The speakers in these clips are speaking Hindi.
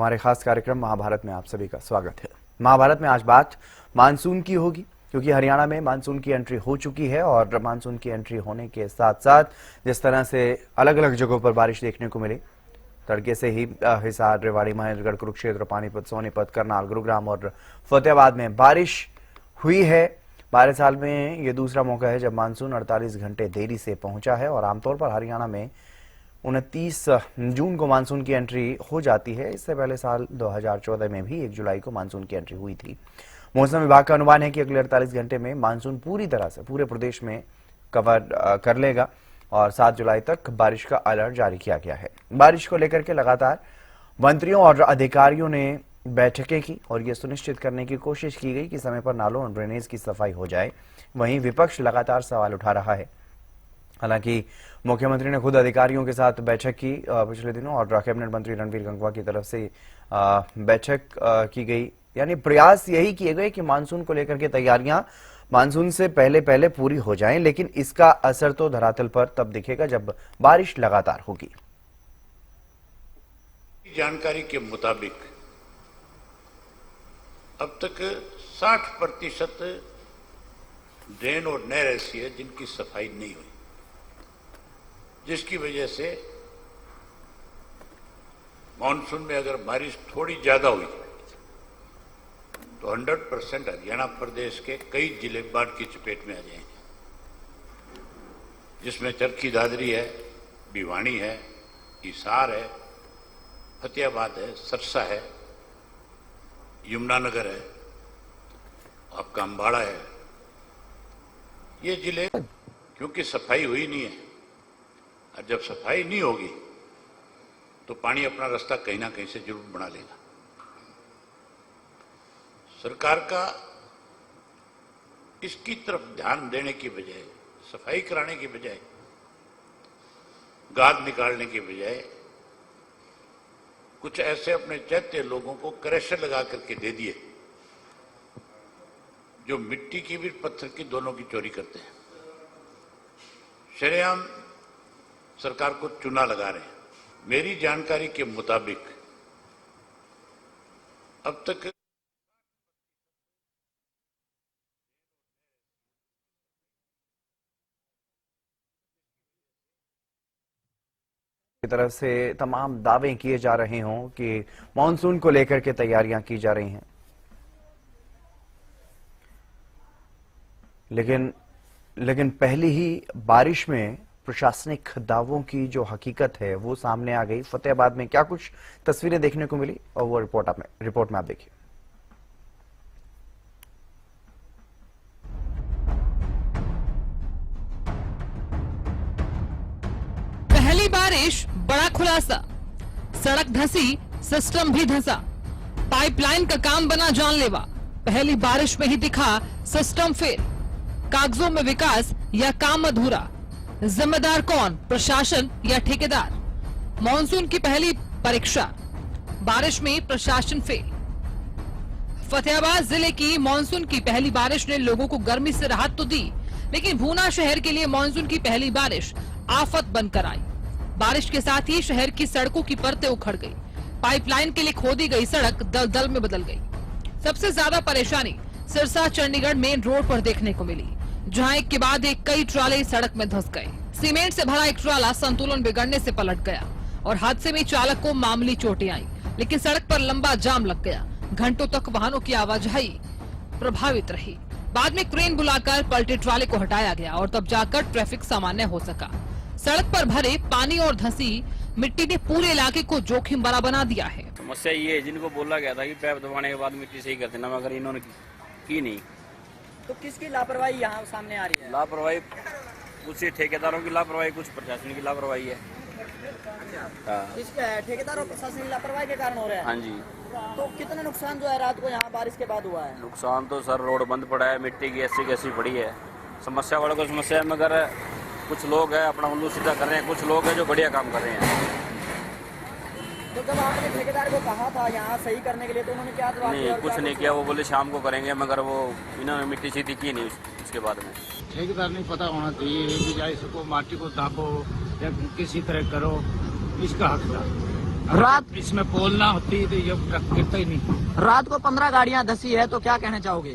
हमारे खास कार्यक्रम महाभारत में आप सभी का स्वागत है। महाभारत में आज बात मानसून की होगी, क्योंकि हरियाणा में मानसून की एंट्री हो चुकी है और मानसून की एंट्री होने के साथ साथ जिस तरह से अलग अलग जगहों पर बारिश देखने को मिली, तड़के से ही हिसार, रेवाड़ी, महेंद्रगढ़, कुरुक्षेत्र, पानीपत, सोनीपत, करनाल, गुरुग्राम और फतेहाबाद में बारिश हुई है। 12 साल में ये दूसरा मौका है जब मानसून 48 घंटे देरी से पहुंचा है और आमतौर पर हरियाणा में 29 जून को मानसून की एंट्री हो जाती है। इससे पहले साल 2014 में भी 1 जुलाई को मानसून की एंट्री हुई थी। मौसम विभाग का अनुमान है कि अगले 48 घंटे में मानसून पूरी तरह से पूरे प्रदेश में कवर कर लेगा और 7 जुलाई तक बारिश का अलर्ट जारी किया गया है। बारिश को लेकर के लगातार मंत्रियों और अधिकारियों ने बैठकें की और ये सुनिश्चित करने की कोशिश की गई कि समय पर नालों और ड्रेनेज की सफाई हो जाए। वहीं विपक्ष लगातार सवाल उठा रहा है। हालांकि मुख्यमंत्री ने खुद अधिकारियों के साथ बैठक की पिछले दिनों और कैबिनेट मंत्री रणवीर गंगवा की तरफ से बैठक की गई, यानी प्रयास यही किए गए कि मानसून को लेकर के तैयारियां मानसून से पहले पहले पूरी हो जाएं, लेकिन इसका असर तो धरातल पर तब दिखेगा जब बारिश लगातार होगी। जानकारी के मुताबिक अब तक 60% ड्रेन और नहर ऐसी है जिनकी सफाई नहीं हुई, जिसकी वजह से मानसून में अगर बारिश थोड़ी ज्यादा हुई तो 100% हरियाणा प्रदेश के कई जिले बाढ़ की चपेट में आ जाएंगे, जिसमें चरखी दादरी है, भिवानी है, हिसार है, फतेहाबाद है, सरसा है, यमुनानगर है, आपका अम्बाड़ा है। ये जिले क्योंकि सफाई हुई नहीं है, और जब सफाई नहीं होगी तो पानी अपना रास्ता कहीं ना कहीं से जरूर बना लेगा। सरकार का इसकी तरफ ध्यान देने की बजाय, सफाई कराने की बजाय, गाद निकालने की बजाय कुछ ऐसे अपने चैत्य लोगों को क्रशर लगा करके दे दिए जो मिट्टी की भी पत्थर की दोनों की चोरी करते हैं। शरेआम सरकार को चूना लगा रहे हैं। मेरी जानकारी के मुताबिक अब तक की तरफ से तमाम दावे किए जा रहे हों कि मानसून को लेकर के तैयारियां की जा रही हैं, लेकिन पहली ही बारिश में प्रशासनिक दावों की जो हकीकत है वो सामने आ गई। फतेहाबाद में क्या कुछ तस्वीरें देखने को मिली और वो रिपोर्ट में आप देखिए। पहली बारिश, बड़ा खुलासा, सड़क धंसी, सिस्टम भी धंसा, पाइपलाइन का काम बना जानलेवा। पहली बारिश में ही दिखा सिस्टम फेल, कागजों में विकास या काम अधूरा। जिम्मेदार कौन, प्रशासन या ठेकेदार? मॉनसून की पहली परीक्षा, बारिश में प्रशासन फेल। फतेहाबाद जिले की मॉनसून की पहली बारिश ने लोगों को गर्मी से राहत तो दी, लेकिन भूना शहर के लिए मॉनसून की पहली बारिश आफत बनकर आई। बारिश के साथ ही शहर की सड़कों की परतें उखड़ गई, पाइपलाइन के लिए खोदी गई सड़क दलदल में बदल गई। सबसे ज्यादा परेशानी सिरसा चंडीगढ़ मेन रोड पर देखने को मिली, जहां एक के बाद एक कई ट्राले सड़क में धंस गए। सीमेंट से भरा एक ट्राला संतुलन बिगड़ने से पलट गया और हादसे में चालक को मामूली चोटें आई, लेकिन सड़क पर लंबा जाम लग गया। घंटों तक वाहनों की आवाजाही प्रभावित रही। बाद में क्रेन बुलाकर पलटे ट्राले को हटाया गया और तब जाकर ट्रैफिक सामान्य हो सका। सड़क पर भरे पानी और धंसी मिट्टी ने पूरे इलाके को जोखिम भरा बना दिया है। समस्या ये है, जिनको बोला गया था कि पैप दबाने के बाद मिट्टी सही कर देना, मगर इन्होंने की नहीं। तो किसकी लापरवाही यहाँ सामने आ रही है? लापरवाही कुछ ठेकेदारों की लापरवाही, कुछ प्रशासन की लापरवाही है। ठेकेदार और प्रशासन की लापरवाही के कारण हो रहा है। हाँ जी। तो कितना नुकसान जो है रात को यहाँ बारिश के बाद हुआ है? नुकसान तो सर रोड बंद पड़ा है, मिट्टी की ऐसी कैसी पड़ी है। समस्या वालों को समस्या है, मगर कुछ लोग है अपना उल्लू सीधा कर रहे हैं, कुछ लोग है जो बढ़िया काम कर रहे हैं। तो जब आपने ठेकेदार को कहा था यहाँ सही करने के लिए तो उन्होंने क्या जवाब दिया? कुछ नहीं किया, वो बोले शाम को करेंगे, मगर वो इन्होंने मिट्टी सीधी की नहीं उसके बाद में। ठेकेदार नहीं पता होना चाहिए कि जाए इसको माटी को दाबो या किसी तरह करो, इसका हक था। रात इसमें पोल ना होती तो ये ट्रक गिरता ही नहीं। रात को 15 गाड़ियां धसी है, तो क्या कहना चाहोगे?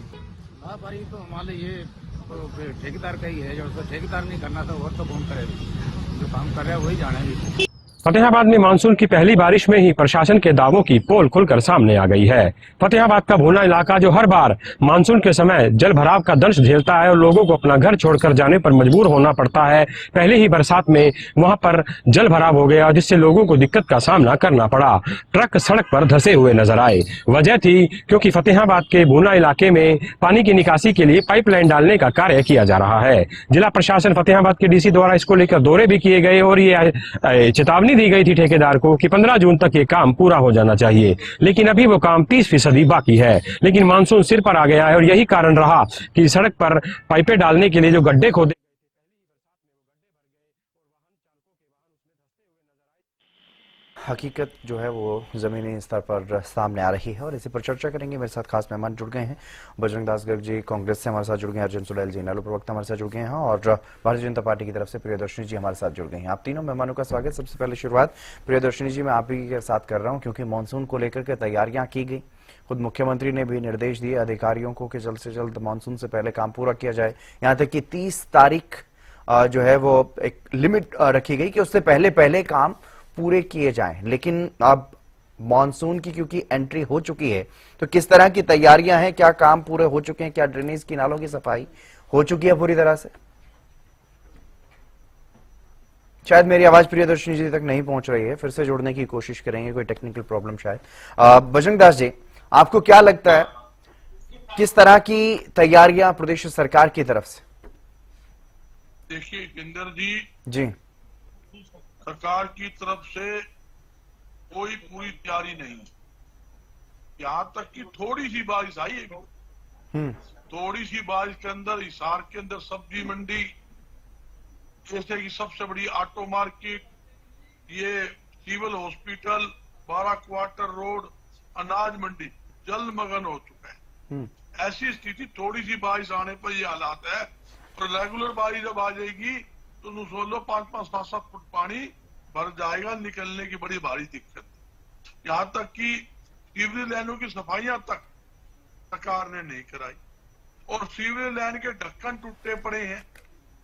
भाई तो मान लो ये तो फिर ठेकेदार का ही है, जो उसको ठेकेदार नहीं करना था वो तो कौन करेगा, जो काम कर रहा है वही जानेगी। फतेहाबाद में मानसून की पहली बारिश में ही प्रशासन के दावों की पोल खुलकर सामने आ गई है। फतेहाबाद का भूना इलाका जो हर बार मानसून के समय जल भराव का दंश झेलता है और लोगों को अपना घर छोड़कर जाने पर मजबूर होना पड़ता है, पहले ही बरसात में वहां पर जल भराव हो गया जिससे लोगों को दिक्कत का सामना करना पड़ा। ट्रक सड़क पर धंसे हुए नजर आए। वजह थी क्योंकि फतेहाबाद के भूना इलाके में पानी की निकासी के लिए पाइपलाइन डालने का कार्य किया जा रहा है। जिला प्रशासन फतेहाबाद के डीसी द्वारा इसको लेकर दौरे भी किए गए और ये चेतावनी दी गई थी ठेकेदार को कि 15 जून तक ये काम पूरा हो जाना चाहिए, लेकिन अभी वो काम 30% बाकी है। लेकिन मानसून सिर पर आ गया है और यही कारण रहा कि सड़क पर पाइपें डालने के लिए जो गड्ढे खोदे हकीकत जो है वो जमीनी स्तर पर सामने आ रही है और इसी पर चर्चा करेंगे। मेरे साथ खास मेहमान जुड़ गए हैं। बजरंग दास गर्ग जी कांग्रेस से हमारे साथ जुड़ गए हैं, अर्जुन सुडैल जी नालू प्रवक्ता हमारे साथ जुड़ गए हैं और भारतीय जनता पार्टी की तरफ से प्रियदर्शनी जी हमारे साथ जुड़ गए हैं। आप तीनों मेहमानों का स्वागत। सबसे पहले शुरुआत प्रियदर्शनी जी मैं आप ही के साथ कर रहा हूँ, क्योंकि मानसून को लेकर के तैयारियां की गई। खुद मुख्यमंत्री ने भी निर्देश दिए अधिकारियों को कि जल्द से जल्द मानसून से पहले काम पूरा किया जाए। यहाँ तक कि 30 तारीख जो है वो एक लिमिट रखी गई कि उससे पहले काम पूरे किए जाएं। लेकिन अब मॉनसून की क्योंकि एंट्री हो चुकी है, तो किस तरह की तैयारियां हैं? क्या काम पूरे हो चुके हैं? क्या ड्रेनेज की नालों की सफाई हो चुकी है पूरी तरह से? शायद मेरी आवाज प्रियदर्शनी जी तक नहीं पहुंच रही है, फिर से जोड़ने की कोशिश करेंगे, कोई टेक्निकल प्रॉब्लम शायद। बजरंग दास जी, आपको क्या लगता है किस तरह की तैयारियां प्रदेश सरकार की तरफ से? देखिए जिंदर जी सरकार की तरफ से कोई पूरी तैयारी नहीं, यहाँ तक कि थोड़ी सी बारिश आई है। थोड़ी सी बारिश के अंदर हिसार के अंदर सब्जी मंडी, जैसे कि सबसे बड़ी ऑटो मार्केट, ये सिविल हॉस्पिटल, 12 क्वार्टर रोड, अनाज मंडी जलमग्न हो चुका है। ऐसी स्थिति थोड़ी सी बारिश आने पर ये हालात है। और रेगुलर बारिश जब आ जाएगी तो 5-5, 7-7 फुट पानी भर जाएगा, निकलने की बड़ी भारी दिक्कत। यहाँ तक कि सीवरेज लाइनों की सफाइयां तक सरकार ने नहीं कराई और सीवरेज लाइन के ढक्कन टूटे पड़े हैं।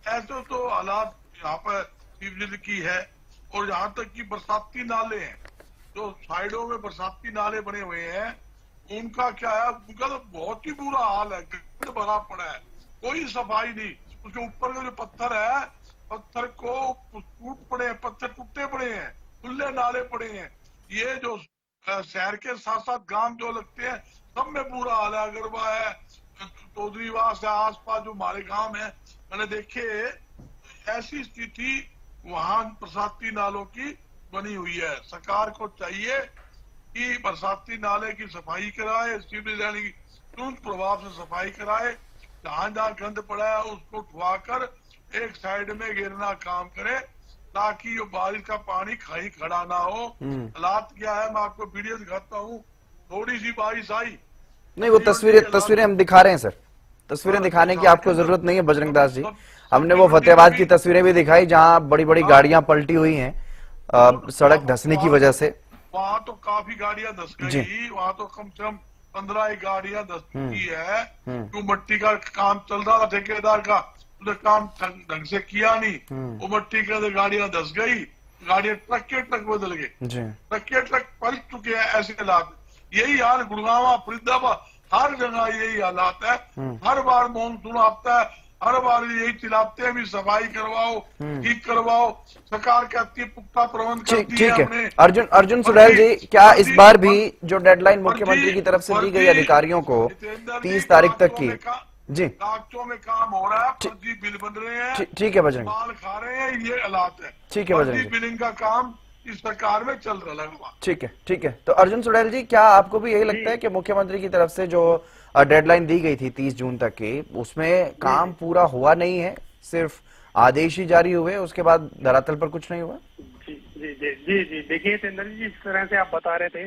ऐसे तो हालात यहाँ पर सीवरेज की है। और यहाँ तक कि बरसाती नाले हैं, जो साइडों में बरसाती नाले बने हुए हैं, उनका क्या है, उनका तो बहुत ही बुरा हाल है, गंद भरा पड़ा है, कोई सफाई नहीं। उसके ऊपर का जो पत्थर है, पत्थर को टूट पड़े हैं, पत्थर टूटे पड़े हैं, खुले नाले पड़े हैं। ये जो शहर के साथ साथ गांव जो लगते हैं, सब में बुरा हाल है। अगरवा है, चौधरीवास है, आसपास जो हमारे गांव है, मैंने देखे ऐसी स्थिति वहां बरसाती नालों की बनी हुई है। सरकार को चाहिए कि बरसाती नाले की सफाई कराए, सीवरेज लाइन की तुरंत प्रभाव से सफाई कराए। जहां जहां गंद पड़ा है उसको उठवाकर एक साइड में गिरना काम करे, ताकि जो बारिश का पानी कहीं खड़ा ना हो। हालात क्या है, मैं आपको वीडियो दिखाता हूँ। थोड़ी सी बारिश आई, नहीं वो तस्वीरें हम दिखा रहे हैं सर। तस्वीरें दिखाने की आपको जरूरत नहीं है बजरंग दास जी। हमने वो फतेहाबाद की तस्वीरें भी दिखाई जहां बड़ी बड़ी गाड़ियां पलटी हुई हैं सड़क धंसने की वजह से। वहाँ तो काफी गाड़ियां धस गई, वहाँ तो कम से कम 15 गाड़ियां धस चुकी है। क्यों मट्टी का काम चल रहा था ठेकेदार का, उसने काम ढंग से किया नहीं, वो मट्टी के अंदर गाड़ियां धस गई, गाड़ियां ट्रक के ट्रक बदल गए, ट्रक के ट्रक पलट चुके हैं। ऐसे हालात, यही हाल गुड़गांव, फरीदाबाद, हर जगह यही हालात है। हर बार मानसून आता है, हर बार यही चिल्लाते हैं भी सफाई करवाओ, ठीक करवाओ। सरकार कहती है पुख्ता प्रबंध करती है। हमने अर्जुन सुडैल जी, क्या इस बार भी जो डेडलाइन मुख्यमंत्री की तरफ से दी गई अधिकारियों को 30 तारीख तक की, जी कागजों में काम हो रहा है, फर्जी बिल बन रहे हैं, ठीक है बजरंग, माल खा रहे हैं, ये हालात है। ठीक है बजरंग, बिलिंग का काम इस सरकार में चल रहा है। ठीक है। तो अर्जुन सुडैल जी, क्या आपको भी यही लगता है कि मुख्यमंत्री की तरफ से जो डेडलाइन दी गई थी 30 जून तक की, उसमें काम पूरा हुआ नहीं है, सिर्फ आदेश ही जारी हुए, उसके बाद धरातल पर कुछ नहीं हुआ? जी देखिए चंद्र जी, जिस तरह से आप बता रहे थे,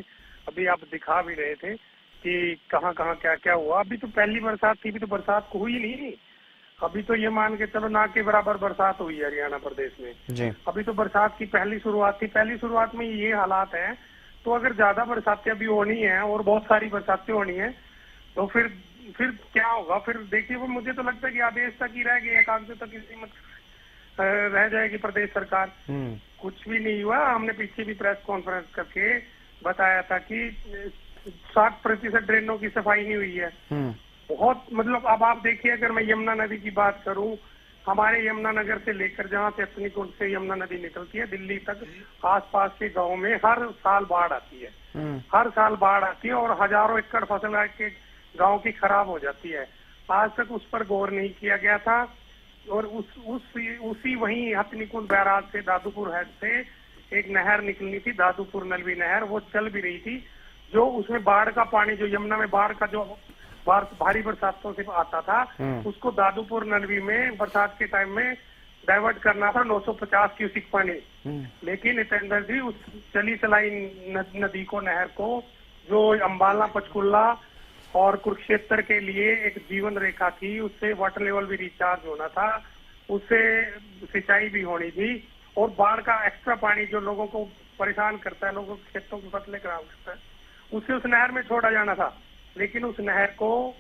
अभी आप दिखा भी रहे थे कि कहाँ क्या हुआ। अभी तो पहली बरसात थी, अभी तो बरसात को हुई नहीं। अभी तो ये मान के चलो ना के बराबर बरसात हुई है हरियाणा प्रदेश में जी। अभी तो बरसात की पहली शुरुआत थी, पहली शुरुआत में ये हालात हैं। तो अगर ज्यादा बरसातें अभी होनी है और बहुत सारी बरसातें होनी है तो फिर क्या होगा? फिर देखिए, वो मुझे तो लगता है कि आदेश तक ही रह गए, कागजों तक इसी मत रह जाएगी प्रदेश सरकार। कुछ भी नहीं हुआ। हमने पीछे भी प्रेस कॉन्फ्रेंस करके बताया था कि 60% ड्रेनों की सफाई नहीं हुई है। बहुत मतलब अब आप देखिए, अगर मैं यमुना नदी की बात करूं, हमारे यमुनानगर से लेकर जहां से अपनी कुंड से यमुना नदी निकलती है दिल्ली तक, आसपास के गांव में हर साल बाढ़ आती है। हर साल बाढ़ आती है और हजारों एकड़ फसल के गांव की खराब हो जाती है। आज तक उस पर गौर नहीं किया गया था। और उसी वही हथनीकुंड बैराज से दादूपुर हेड से एक नहर निकलनी थी, दादूपुर नलवी नहर, वो चल भी रही थी। जो उसमें बाढ़ का पानी, जो यमुना में बाढ़ का जो भारी बरसातों से आता था, उसको दादूपुर नलवी में बरसात के टाइम में डाइवर्ट करना था 950 क्यूसिक पानी। लेकिन इतेंद्र जी, उस चली चलाई नदी को, नहर को, जो अम्बाला, पंचकुला और कुरुक्षेत्र के लिए एक जीवन रेखा थी, उससे वाटर लेवल भी रिचार्ज होना था, उससे सिंचाई भी होनी थी। और बाढ़ का एक्स्ट्रा पानी जो लोगों को परेशान करता है, लोगों के खेतों की फसलें खराब करता है, उसे उस नहर में छोड़ा जाना था। लेकिन उस नहर को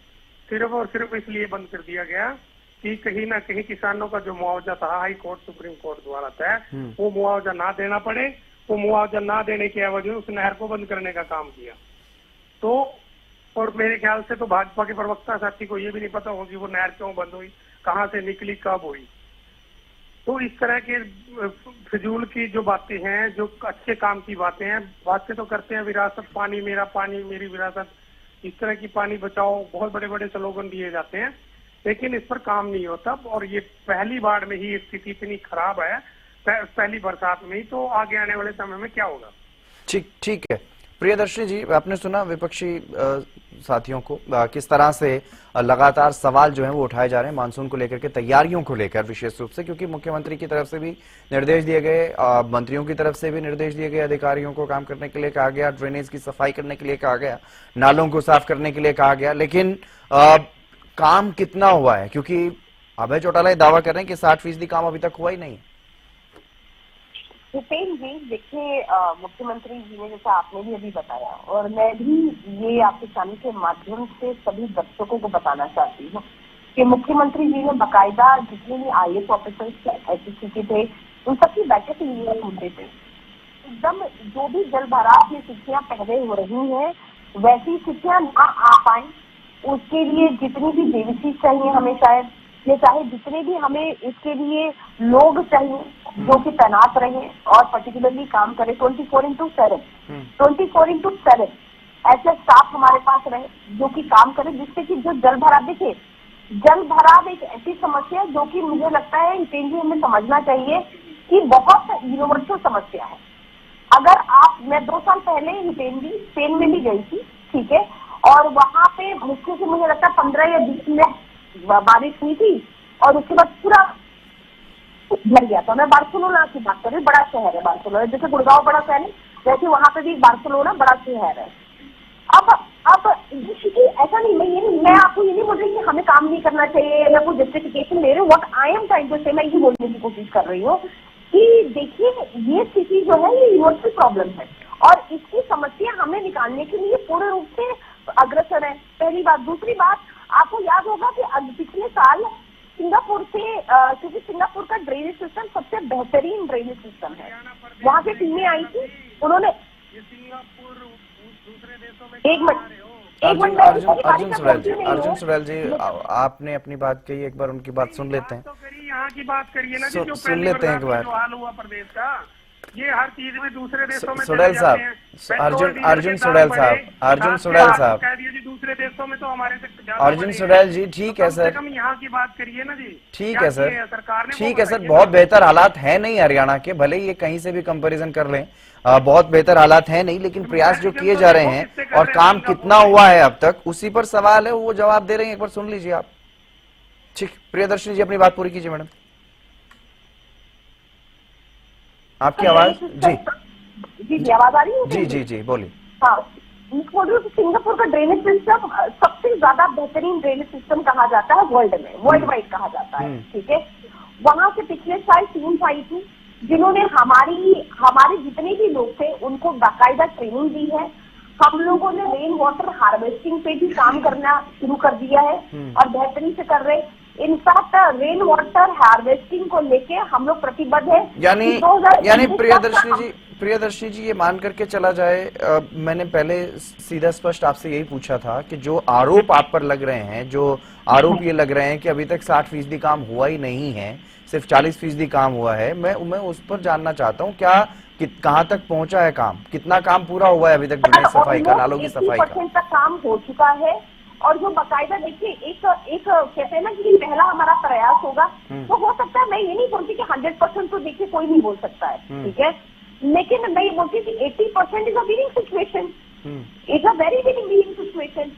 सिर्फ और सिर्फ इसलिए बंद कर दिया गया कि कहीं ना कहीं किसानों का जो मुआवजा था हाई कोर्ट, सुप्रीम कोर्ट द्वारा तय, वो मुआवजा ना देना पड़े। वो मुआवजा ना देने के एवज में उस नहर को बंद करने का काम किया। तो और मेरे ख्याल से तो भाजपा के प्रवक्ता साथी को ये भी नहीं पता होगी वो नहर क्यों बंद हुई, कहाँ से निकली, कब हुई। तो इस तरह के फिजूल की जो बातें हैं, जो अच्छे काम की बातें हैं, बातें तो करते हैं, विरासत पानी मेरा, पानी मेरी विरासत, इस तरह की पानी बचाओ, बहुत बड़े बड़े स्लोगन दिए जाते हैं, लेकिन इस पर काम नहीं होता। और ये पहली बार में ही स्थिति इतनी खराब है, पहली बरसात में ही, तो आगे आने वाले समय में क्या होगा? ठीक है प्रियदर्शनी जी, आपने सुना विपक्षी साथियों को किस तरह से लगातार सवाल जो है वो उठाए जा रहे हैं मानसून को लेकर के, तैयारियों को लेकर विशेष रूप से, क्योंकि मुख्यमंत्री की तरफ से भी निर्देश दिए गए, मंत्रियों की तरफ से भी निर्देश दिए गए, अधिकारियों को काम करने के लिए कहा गया, ड्रेनेज की सफाई करने के लिए कहा गया, नालों को साफ करने के लिए कहा गया, लेकिन काम कितना हुआ है? क्योंकि अभय चौटाला दावा कर रहे हैं कि 60% काम अभी तक हुआ ही नहीं। भूपेन जी, देखिए, मुख्यमंत्री जी ने, जैसा आपने भी अभी बताया, और मैं भी ये आपके चैनल के माध्यम से सभी दर्शकों को बताना चाहती हूँ कि मुख्यमंत्री जी ने बाकायदा जितने भी IAS ऑफिसर्स थे, SSC के थे, उन सबकी बैठक लिए होते थे। एकदम जो भी जल भराव की स्थितियां पहले हो रही हैं, वैसी स्थितियां ना आ पाए, उसके लिए जितनी भी JVC चाहिए हमें, शायद ये चाहे जितने भी हमें इसके लिए लोग चाहिए जो कि तैनात रहे और पर्टिकुलरली काम करे 24/7 ऐसे स्टाफ हमारे पास रहे जो कि काम करे, जिससे कि जो जल भराव, देखिए जल भराव एक ऐसी समस्या है जो कि मुझे लगता है हितेन जी हमें समझना चाहिए कि बहुत यूनिवर्सल समस्या है। अगर मैं 2 साल पहले हितेन जी स्पेन में भी गई थी, ठीक है, और वहां पे मुश्किल से मुझे लगता है 15 या 20 मिनट बारिश हुई थी और उसके बाद पूरा भर गया था। मैं बार्सिलोना की बात कर रही हूँ, बड़ा शहर है बार्सिलोना, जैसे गुड़गांव बड़ा शहर है, वैसे वहां पे भी बार्सिलोना बड़ा शहर है। अब ऐसा नहीं, मैं आपको ये नहीं बोल रही कि हमें काम नहीं करना चाहिए, मैं कोई जस्टिफिकेशन ले रही हूँ। What I am trying to say, मैं ये बोलने की कोशिश कर रही हूँ कि देखिए ये स्थिति जो है ये यूनिवर्सल प्रॉब्लम है और इसकी समस्या हमें निकालने के लिए पूर्ण रूप से अग्रसर है, पहली बात। दूसरी बात, आपको याद होगा कि पिछले साल सिंगापुर से, क्योंकि सिंगापुर का ड्रेनेज सिस्टम सबसे बेहतरीन ड्रेनेज सिस्टम है, वहाँ से टीमें आई थी, उन्होंने अर्जुन सुरेल जी, आपने अपनी बात कही, एक बार उनकी बात सुन लेते हैं। यहाँ की बात करिए ना, सुन लेते हैं एक बार। हाल हुआ प्रदेश का, ये हर चीज में दूसरे देशों में सुड़ैल साहब, अर्जुन सुड़ैल साहब, दूसरे देशों में तो हमारे से अर्जुन सुड़ैल जी, ठीक है सर, यहाँ की बात करिए ना जी। ठीक है सर, ठीक है सर, बहुत बेहतर हालात है नहीं हरियाणा के, भले ही ये कहीं से भी कंपैरिजन कर लें, बहुत बेहतर हालात है नहीं, लेकिन प्रयास जो किए जा रहे हैं और काम कितना हुआ है अब तक, उसी पर सवाल है, वो जवाब दे रहे हैं, एक बार सुन लीजिए आप। ठीक, प्रियदर्शनी जी अपनी बात पूरी कीजिए मैडम, आपकी आवाज। जी आवाज आ रही है? जी बोलिए। हाँ, सिंगापुर का ड्रेनेज सिस्टम सबसे ज्यादा बेहतरीन ड्रेनेज सिस्टम कहा जाता है वर्ल्ड में, वर्ल्ड वाइड कहा जाता है, ठीक है। वहां से पिछले साल टीम आई थी, जिन्होंने हमारे जितने भी लोग थे उनको बाकायदा ट्रेनिंग दी है। हम लोगों ने रेन वाटर हार्वेस्टिंग पे भी काम करना शुरू कर दिया है और बेहतरीन से कर रहे। इनफैक्ट रेन वाटर हार्वेस्टिंग को लेके हम लोग प्रतिबद्ध है। यानी प्रियदर्शनी जी ये मान करके चला जाए, मैंने पहले सीधा स्पष्ट आपसे यही पूछा था कि जो आरोप आप पर लग रहे हैं, जो आरोप ये लग रहे हैं कि अभी तक 60% काम हुआ ही नहीं है, सिर्फ 40% काम हुआ है, मैं उस पर जानना चाहता हूँ क्या कहाँ तक पहुंचा है काम, कितना काम पूरा हुआ है अभी तक ड्रेनेज सफाई का, नालों की सफाई का? 80% तक काम हो चुका है। और जो बाकायदा देखिए एक कहते हैं ना कि पहला हमारा प्रयास होगा, तो हो सकता है, मैं ये नहीं बोलती कि 100% तो देखिए कोई नहीं बोल सकता है, ठीक है, लेकिन मैं ये बोलती कि 80% is a winning situation, it's a very winning situation.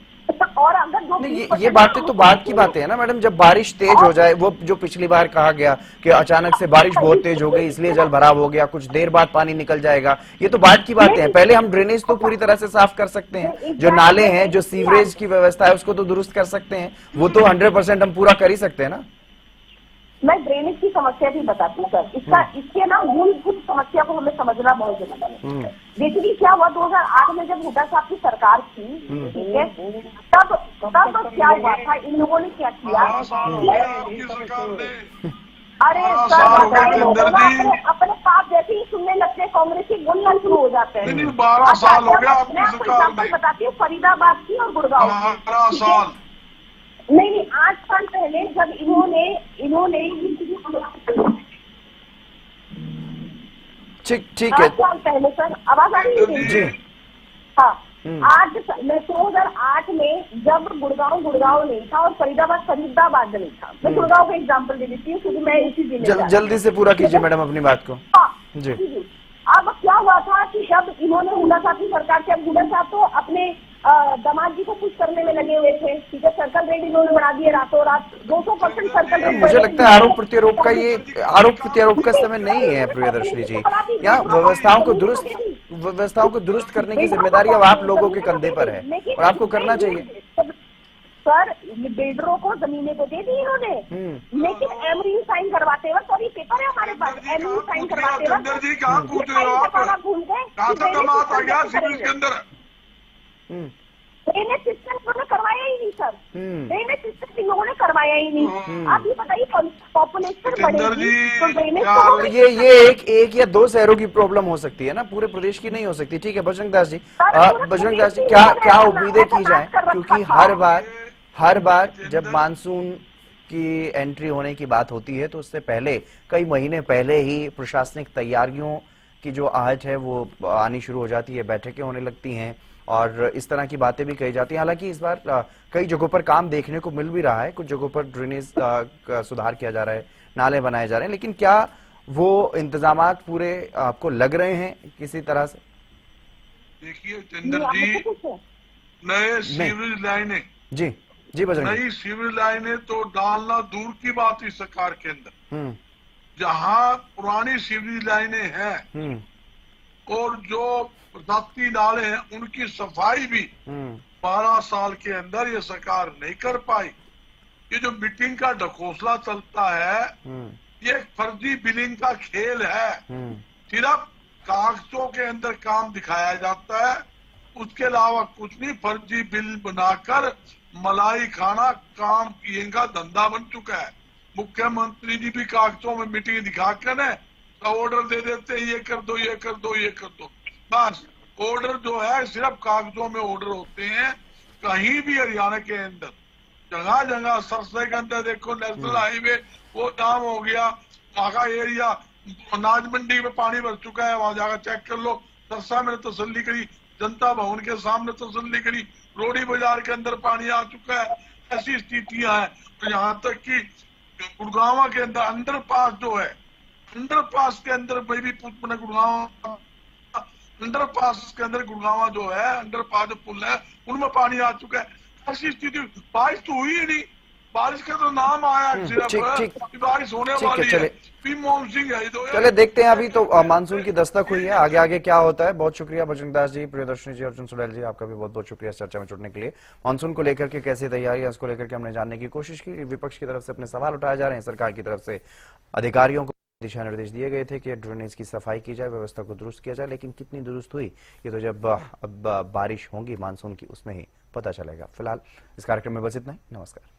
और अगर जो ये बातें तो बात की बातें है ना मैडम, जब बारिश तेज हो जाए, वो जो पिछली बार कहा गया कि अचानक से बारिश बहुत तेज हो गई इसलिए जल भराव हो गया, कुछ देर बाद पानी निकल जाएगा, ये तो बात की बातें हैं। पहले हम ड्रेनेज तो पूरी तरह से साफ कर सकते हैं, जो नाले हैं, जो सीवरेज की व्यवस्था है उसको तो दुरुस्त कर सकते हैं, वो तो 100% हम पूरा कर ही सकते हैं ना। मैं ड्रेनेज की समस्या भी बताती हूँ सर, इसके ना मूलभूत समस्या को हमें समझना बहुत जरूरी है। बेसिकली क्या हुआ 2008 में जब हुड्डा साहब की सरकार थी, ठीक है, तब क्या हुआ था, इन लोगों ने क्या किया, अरे सर अपने पाप जैसे ही सुनने लगते हैं, कांग्रेसी बोलना शुरू हो जाते हैं। 12 साल हो गया आपकी मैं आपको सरकार एग्जाम्पल में। बताती हूँ, फरीदाबाद की और गुड़गांव की। 12 साल नहीं 8 साल पहले जब इन्होंने ठीक है 8 साल पहले सर, आवाज आ रही है जी, हाँ, 2008 में जब गुड़गांव नहीं था और फरीदाबाद नहीं था, मैं गुड़गांव का एग्जाम्पल दे देती हूँ क्योंकि मैं इसी जिले जल्दी से पूरा कीजिए मैडम अपनी बात को। हाँ जी। अब क्या हुआ था कि जब इन्होंने हुड्डा साहब की सरकार से, अब हुड्डा साहब तो अपने दामाद जी को कुछ करने में लगे हुए थे, ठीक है, सर्कल रेट इन्होंने बढ़ा दिए रातों रात, 200% सर्कल रेट। मुझे लगता है आरोप प्रत्यारोप का समय नहीं है प्रियदर्शनी जी, यहाँ व्यवस्थाओं को दुरुस्त करने की जिम्मेदारी अब आप लोगों के कंधे पर है और आपको करना चाहिए। सर बिल्डरों को जमीनें तो दे दी इन्होंने, लेकिन एमओयू साइन करवाते वक्त, और ये पेपर है हमारे पास, एमओयू साइन करवाते वक्त जी कहाँ पूछ रहे हो आप, भूल गए ड्रेनेज सिस्टम इन्होंने करवाया ही नहीं सर, ड्रेनेज सिस्टम इन लोगों ने करवाया ही नहीं। आप ये बताइए पॉपुलेशन बढ़ेगी तो ड्रेनेज, ये एक या 2 शहरों की प्रॉब्लम हो सकती है ना, पूरे प्रदेश की नहीं हो सकती। ठीक है बजरंग दास जी, क्या उम्मीदें की जाए, क्योंकि हर बार जब मानसून की एंट्री होने की बात होती है तो उससे पहले कई महीने पहले ही प्रशासनिक तैयारियों की जो आहट है वो आनी शुरू हो जाती है, बैठकें होने लगती हैं और इस तरह की बातें भी कही जाती हैं। हालांकि इस बार कई जगहों पर काम देखने को मिल भी रहा है, कुछ जगहों पर ड्रेनेज का सुधार किया जा रहा है, नाले बनाए जा रहे हैं, लेकिन क्या वो इंतजामात पूरे आपको लग रहे हैं किसी तरह से? देखिए चंद्र जी, नए सीवरेज लाइनें, जी बजरंग, नई सीवरेज लाइनें तो डालना दूर की बात इस सरकार के अंदर, जहां पुरानी सीवरेज लाइनें हैं और जो प्रशासनिक नाले हैं उनकी सफाई भी 12 साल के अंदर ये सरकार नहीं कर पाई। ये जो मीटिंग का ढकोसला चलता है, ये एक फर्जी बिलिंग का खेल है, सिर्फ कागजों के अंदर काम दिखाया जाता है, उसके अलावा कुछ नहीं। फर्जी बिल बनाकर मलाई खाना काम किए का धंधा बन चुका है। मुख्यमंत्री जी भी कागजों में मीटिंग दिखाकर ऑर्डर दे देते हैं, ये कर दो, ये कर दो, ये कर दो, बस ऑर्डर जो है सिर्फ कागजों में ऑर्डर होते हैं। कहीं भी हरियाणा के अंदर जगह जगह सरसे के अंदर देखो, नेशनल हाईवे वो जाम हो गया, वहां का एरिया अनाज मंडी में पानी भर चुका है, वहां जाकर चेक कर लो। सरसा मैंने तसल्ली करी, जनता भवन के सामने तसल्ली करी, रोडी बाजार के अंदर पानी आ चुका है। ऐसी स्थितियां हैं। तो यहाँ तक कि गुड़गांव के अंदर अंडरपास जो है, अंडरपास के अंदर मैं भी गुड़गांव अंडरपास के अंदर गुड़गांव जो है, अंडरपास जो पुल है उनमें पानी आ चुका है। ऐसी स्थिति, बारिश तो हुई ही नहीं, बारिश का तो नाम आया सिर्फ, बारिश होने वाली है, मानसून है। चले देखते हैं, अभी तो मानसून की दस्तक हुई है, आगे आगे क्या होता है। बहुत शुक्रिया बजरंग दास जी, प्रियदर्शनी जी, अर्जुन सुडेल जी, आपका भी बहुत बहुत शुक्रिया इस चर्चा में जुड़ने के लिए। मानसून को लेकर के कैसी तैयारी है, उसको लेकर के हमने जानने की कोशिश की। विपक्ष की तरफ से अपने सवाल उठाए जा रहे हैं, सरकार की तरफ से अधिकारियों को दिशा निर्देश दिए गए थे कि ड्रेनेज की सफाई की जाए, व्यवस्था को दुरुस्त किया जाए, लेकिन कितनी दुरुस्त हुई ये तो जब अब बारिश होगी मानसून की उसमें ही पता चलेगा। फिलहाल इस कार्यक्रम में बस इतना ही। नमस्कार।